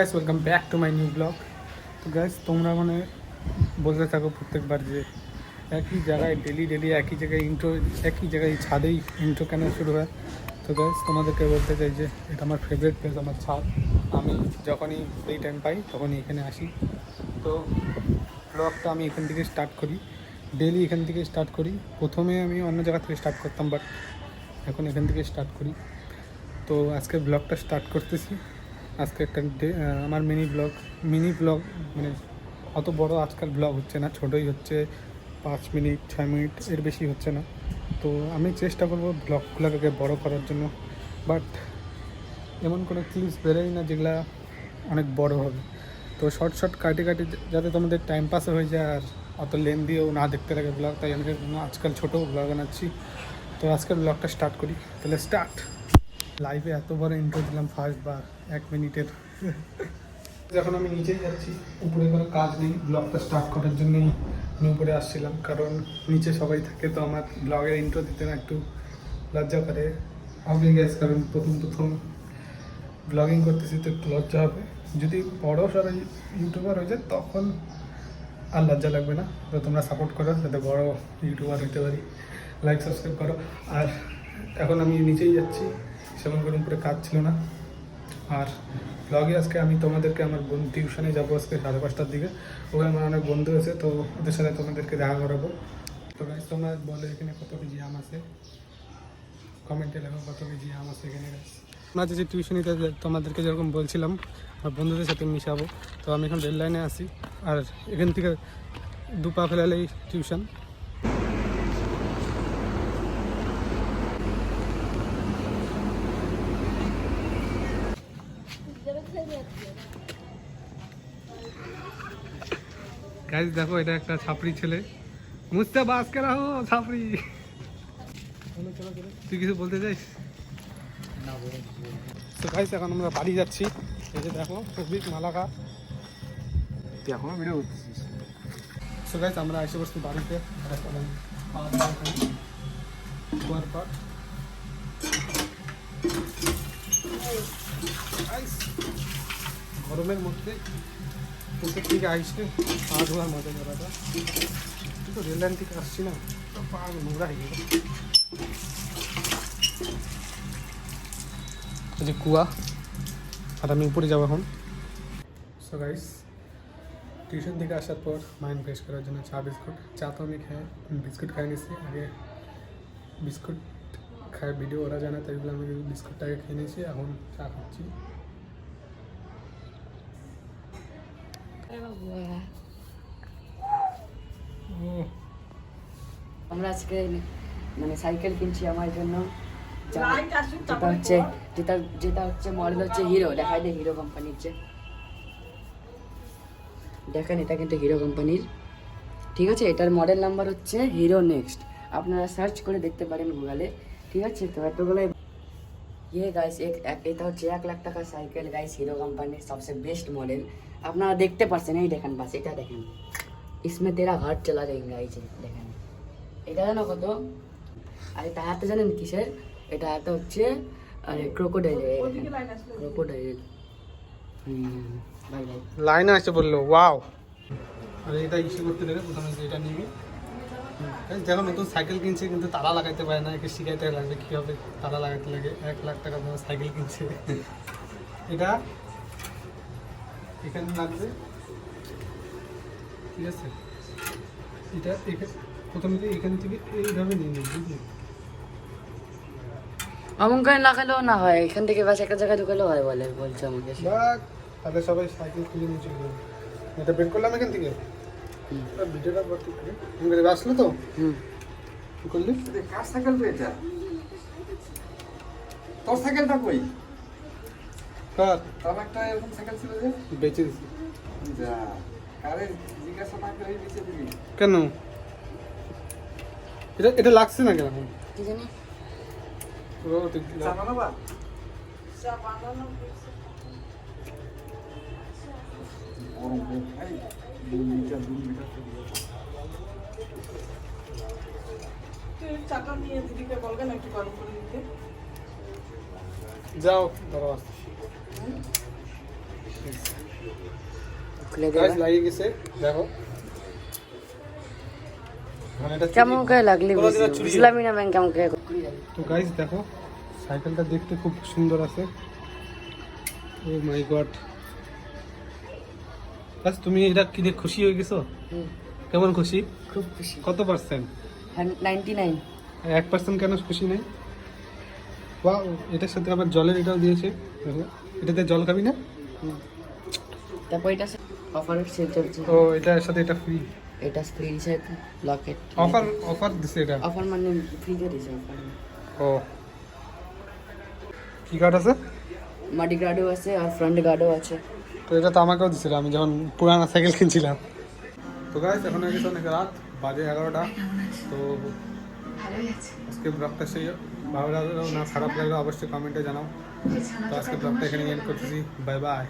Guys welcome back to my new blog. তো guys তোমরা মানে বলতে থাকো প্রত্যেকবার যে একই জায়গায় ডেলি একই জায়গায় একই জায়গায় ছাদেই ইন্ট্রো কেন শুরু হয়। তো গাইস তোমাদেরকে বলতে চাই যে এটা আমার ফেভারিট প্লেস, আমার ছাদ। আমি যখনই ফ্রি টাইম পাই তখনই এখানে আসি। তো ব্লগটা আমি এখান থেকে স্টার্ট করি, ডেলি এখান থেকে স্টার্ট করি। প্রথমে আমি অন্য জায়গা থেকে স্টার্ট করতাম, বাট এখন এখান থেকে স্টার্ট করি। তো আজকে ব্লগটা স্টার্ট করতেছি। আজকে একটা আমার মিনি ব্লগ মানে অত বড় আজকাল ব্লগ হচ্ছে না, ছোটোই হচ্ছে, 5 মিনিট 6 মিনিট, এর বেশি হচ্ছে না। তো আমি চেষ্টা করব ব্লগগুলোকে বড় করার জন্য, বাট এমন কোনো ক্লিপস বেরোয় না যেগুলা অনেক বড় হবে। তো শর্ট কাটে যাতে তোমাদের টাইম পাস হয়ে যায় আর অত লেন্দিও না দেখতে লাগে ব্লগ, তাই আমি আজকাল ছোটো ব্লগ বানাচ্ছি। তো আজকের ব্লগটা স্টার্ট করি, তাহলে স্টার্ট। লাইভে এত বড় ইন্ট্রো দিলাম ফার্স্ট বার 1 মিনিটের। যখন আমি নিচেই যাচ্ছি, উপরে কোনো কাজ নেই, ব্লগটা স্টার্ট করার জন্যই আমি উপরে আসছিলাম, কারণ নিচে সবাই থাকে। তো আমার ব্লগের ইন্ট্রো দিতে না একটু লজ্জা করে হবে গ্যাস, কারণ প্রথম ব্লগিং করতেছি, তো একটু লজ্জা হবে। যদি বড় সবাই ইউটিউবার হয়ে যায় তখন আর লজ্জা লাগবে না। তো তোমরা সাপোর্ট করো যাতে বড় ইউটিউবার হতে পারি, লাইক সাবস্ক্রাইব করো। আর এখন আমি নিচেই যাচ্ছি, সেমন করে উপরে কাজ ছিল না। আর ব্লগে আজকে আমি তোমাদেরকে আমার টিউশনে যাবো আজকে 5:30টার দিকে। ওখানে আমার অনেক বন্ধু আছে, তো ওদের সাথে তোমাদেরকে দেখা করাবো। তো গাইস তোমরা বলো এখানে কত কেজি আম আছে, কমেন্টে লেখো কত কেজি আম আছে এখানে। গাইস আমরা যে টিউশনিতে তোমাদেরকে যেরকম বলছিলাম আমার বন্ধুদের সাথে মিশাবো, তো আমি এখন রেল লাইনে আসি। আর এখান থেকে 2 পা ফেলালেই টিউশন। গাইস দেখো, এটা একটা ছাপড়ি ছেলে, মুঝতে বাস করা হো ছাপড়ি। তুই কিছু বলতে চাইস? তো গাইস এখন আমরা বাড়ি যাচ্ছি। এই যে দেখো সবিক মালাকা, তুই এখনো ভিডিও করতেছিস? সো গাইস আমরা এসে বসছি বাড়িতে। গরমের মধ্যে কিন্তু ঠিক আসছে, পা ধোয়ার মজা করাটা। কিন্তু রেল লাইন থেকে আসছি না, তো পা নোংরা হয়ে গেল। এই যে কুয়া, আর আমি উপরে যাবো এখন। সো গাইস টিউশন থেকে আসার পর মাইন্ড ফ্রেশ করার জন্য চা তো আমি বিস্কুট খাই নিয়েছি। আগে বিস্কুট খায় ভিডিও ওরা জানে, তাই বলে আমি বিস্কুটটাকে খেয়ে নিয়েছি, এখন চা খাচ্ছি। আমরা আজকে মানে সাইকেল কিনছি আমার জন্য, যেটা হচ্ছে মডেল হচ্ছে হিরো। দেখাই দে, হিরো কোম্পানির। দেখেন এটা কিন্তু হিরো কোম্পানির, ঠিক আছে। এটার মডেল নাম্বার হচ্ছে হিরো নেক্সট, আপনারা সার্চ করে দেখতে পারেন গুগলে, ঠিক আছে। তো এতগুলো গাইস এটা হচ্ছে 1 লাখ টাকার সাইকেল গাইস, হিরো কোম্পানির সবচেয়ে বেস্ট মডেল। আপনারা দেখতে পাচ্ছেন, এই দেখেন, বাস এটা দেখেন, ইসমে তেরা হাত চলা দেঙ্গা। এই যে দেখেন, এটা জানো কত? আর এটা হাতে জানেন কিসের? এটা হাতে হচ্ছে ক্রোকোডাইল। ভাই লাইনে আসছে বললো ওয়াও। আর এটা ইস্যু করতে লাগে প্রথমে, যে এটা নিবি। দেখো নতুন সাইকেল কিনছে কিন্তু তালা লাগাইতে পারে না, একে শিখাইতে লাগবে কীভাবে তালা লাগাইতে লাগে। 1 লাখ টাকা দাম সাইকেল কিনছে। এটা এখানে লাগবে, ঠিক আছে। এটা প্রথমে এখান থেকে এইভাবে নিয়ে নেব, বুঝলি? অমন লাগালেও না হয়, এখান থেকে বাস একটা জায়গায় ঢুকালেও হয় বলছে আমাকে। তাহলে সবাই সাইকেল খুলে নিয়ে চলে যাবে। এটা বের করলাম এখান থেকে, ভিডিওটা ভর্তি করে আসলো তো। কি করলি? কার সাইকেল তো এটা? তোর সাইকেলটা কই? কার? তোর একটা এরকম সাইকেল ছিল যে বেচে দিছি। যা, কারে জিজ্ঞাসা না করে বেচে দিবি কেন? এটা লাগছে না কেন এখন? কি জানি জানো বা চাটা নিয়ে দিদিকে বলবেন একটু গরম করে দিতে। যাও, ধরো আসতে। খুলে গাইস দেবে লাগিয়ে গেছে দেখো মানে এটা কেমন করে লাগলি কোনোদিনও চুরি বুঝলামই না কেমন করে তো গাইস দেখো সাইকেলটা দেখতে খুব সুন্দর আছে ও মাই গড গাইস তুমি এটা কিনে খুশি হয়ে গেছো হুম, কেমন খুশি খুব খুশি কত পার্সেন্ট 99 1% কেন খুশি নেই ওয়াও এটার সাথে আবার জলের এটাও দিয়েছে দেখো এটাতে জল খাবি না তারপর এটা অফারের সেল চলছে তো এটার সাথে এটা ফ্রি এটা ফ্রি সাথে লকেট অফার দিছে এটা অফার মানে ফ্রিতে দিছে অফার ও কি কার্ড আছে মাটি গার্ডও আছে আর ফ্রন্ট গার্ডও আছে তো এটা তো আমাকেও দিছিল আমি যখন পুরানা সাইকেল কিনছিলাম তো গাইস এখন হয়ে গেছে অনেক রাত বাজে 11টা তো আজকে ব্লগটা সেই ভালো লাগলো না খারাপ লাগলো অবশ্যই কমেন্টে জানাও তো আজকে ব্লগটা এখানে এন্ড করতেছি বাই বাই